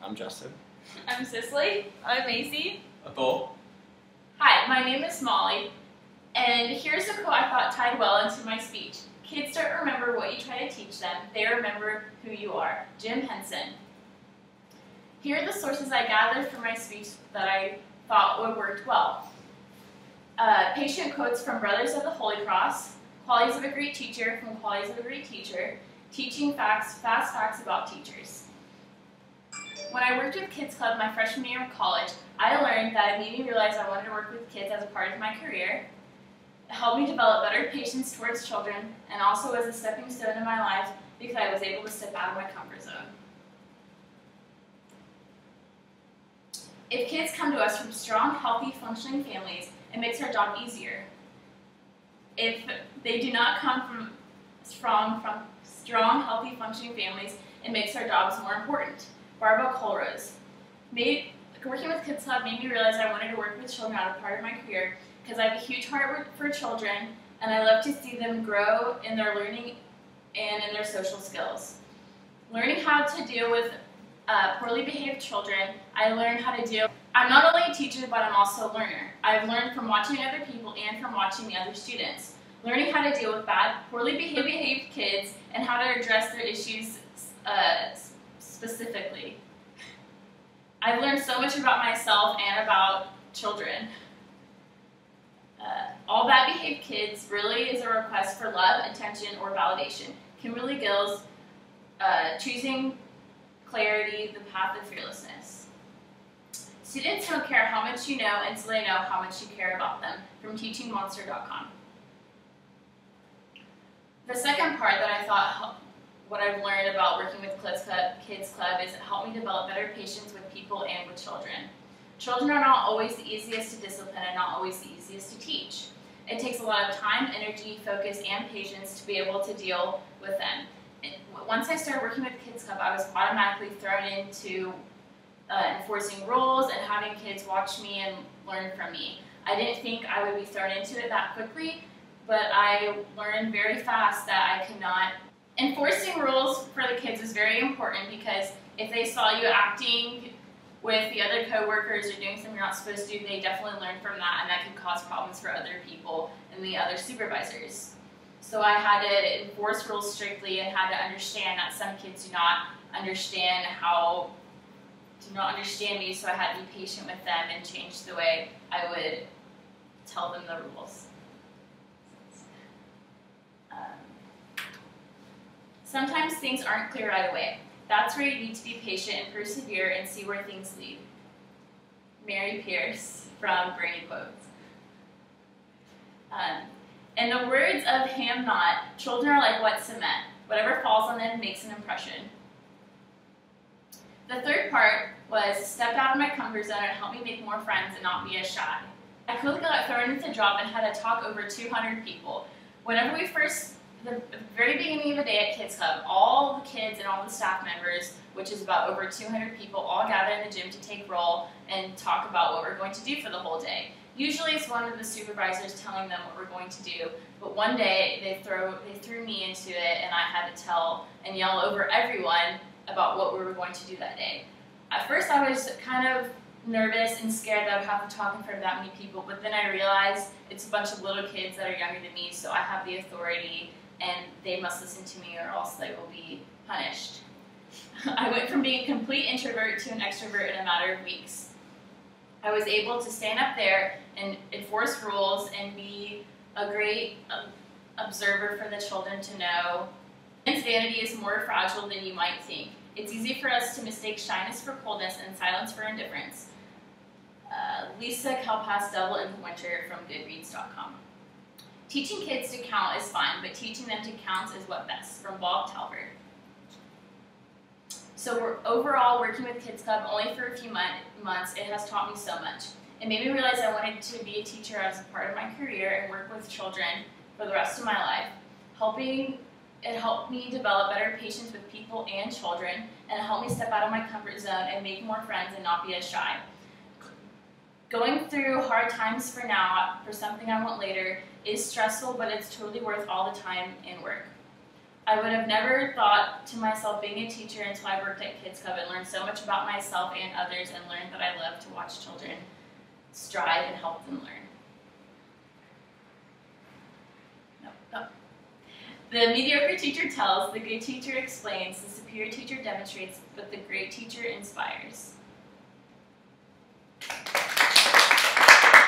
I'm Justin. I'm Cicely. I'm Macy. Athol. Hi, my name is Molly, and here's a quote I thought tied well into my speech. Kids don't remember what you try to teach them, they remember who you are. Jim Henson. Here are the sources I gathered for my speech that I thought would work well. Patient quotes from Brothers of the Holy Cross, Qualities of a Great Teacher from Qualities of a Great Teacher, Teaching Facts, Fast Facts about Teachers. When I worked with Kids Club my freshman year of college, I learned that it made me realize I wanted to work with kids as a part of my career. It helped me develop better patience towards children, and also as a stepping stone in my life because I was able to step out of my comfort zone. If kids come to us from strong, healthy, functioning families, it makes our job easier. If they do not come from strong, healthy, functioning families, it makes our jobs more important. Barbara Colrose. Working with Kids Club made me realize I wanted to work with children as a part of my career because I have a huge heart for children and I love to see them grow in their learning and in their social skills. Learning how to deal with poorly behaved children, I learned how to deal. I'm not only a teacher, but I'm also a learner. I've learned from watching other people and from watching the other students. Learning how to deal with poorly behaved kids and how to address their issues specifically. I've learned so much about myself and about children. All bad behaved kids really is a request for love, attention, or validation. Kimberly Gills, Choosing Clarity, the Path of Fearlessness. Students don't care how much you know until they know how much you care about them, from teachingmonster.com. The second part that I thought what I've learned about working with Kids Club is it helped me develop better patience with people and with children. Children are not always the easiest to discipline and not always the easiest to teach. It takes a lot of time, energy, focus, and patience to be able to deal with them. Once I started working with Kids Club, I was automatically thrown into enforcing rules and having kids watch me and learn from me. I didn't think I would be thrown into it that quickly, but I learned very fast that I could not. Enforcing rules for the kids is very important because if they saw you acting with the other coworkers or doing something you're not supposed to do, they definitely learn from that, and that can cause problems for other people and the other supervisors. So I had to enforce rules strictly and had to understand that some kids do not understand me, so I had to be patient with them and change the way I would tell them the rules. Sometimes things aren't clear right away. That's where you need to be patient and persevere and see where things lead. Mary Pierce from Brainy Quotes. In the words of Ham Knott, children are like wet cement. Whatever falls on them makes an impression. The third part was step out of my comfort zone and help me make more friends and not be as shy. I quickly got thrown into the job and had to talk over 200 people. Whenever the very beginning of the day at Kids Club, all the kids and all the staff members, which is about over 200 people, all gather in the gym to take roll and talk about what we're going to do for the whole day. Usually it's one of the supervisors telling them what we're going to do, but one day they threw me into it and I had to tell and yell over everyone about what we were going to do that day. At first I was kind of nervous and scared that I would have to talk in front of that many people, but then I realized it's a bunch of little kids that are younger than me, so I have the authority and they must listen to me or else they will be punished. I went from being a complete introvert to an extrovert in a matter of weeks. I was able to stand up there and enforce rules and be a great observer for the children to know. Men's vanity is more fragile than you might think. It's easy for us to mistake shyness for coldness and silence for indifference. Lisa Kalpas, Devil in the Winter from Goodreads.com. Teaching kids to count is fun, but teaching them to count is what best, from Bob Talbert. So overall, working with Kids Club only for a few months, it has taught me so much. It made me realize I wanted to be a teacher as a part of my career and work with children for the rest of my life. It helped me develop better patience with people and children, and it helped me step out of my comfort zone and make more friends and not be as shy. Going through hard times for now, for something I want later, is stressful, but it's totally worth all the time and work. I would have never thought to myself being a teacher until I worked at Kids Club and learned so much about myself and others, and learned that I love to watch children strive and help them learn. The mediocre teacher tells, the good teacher explains, the superior teacher demonstrates, but the great teacher inspires.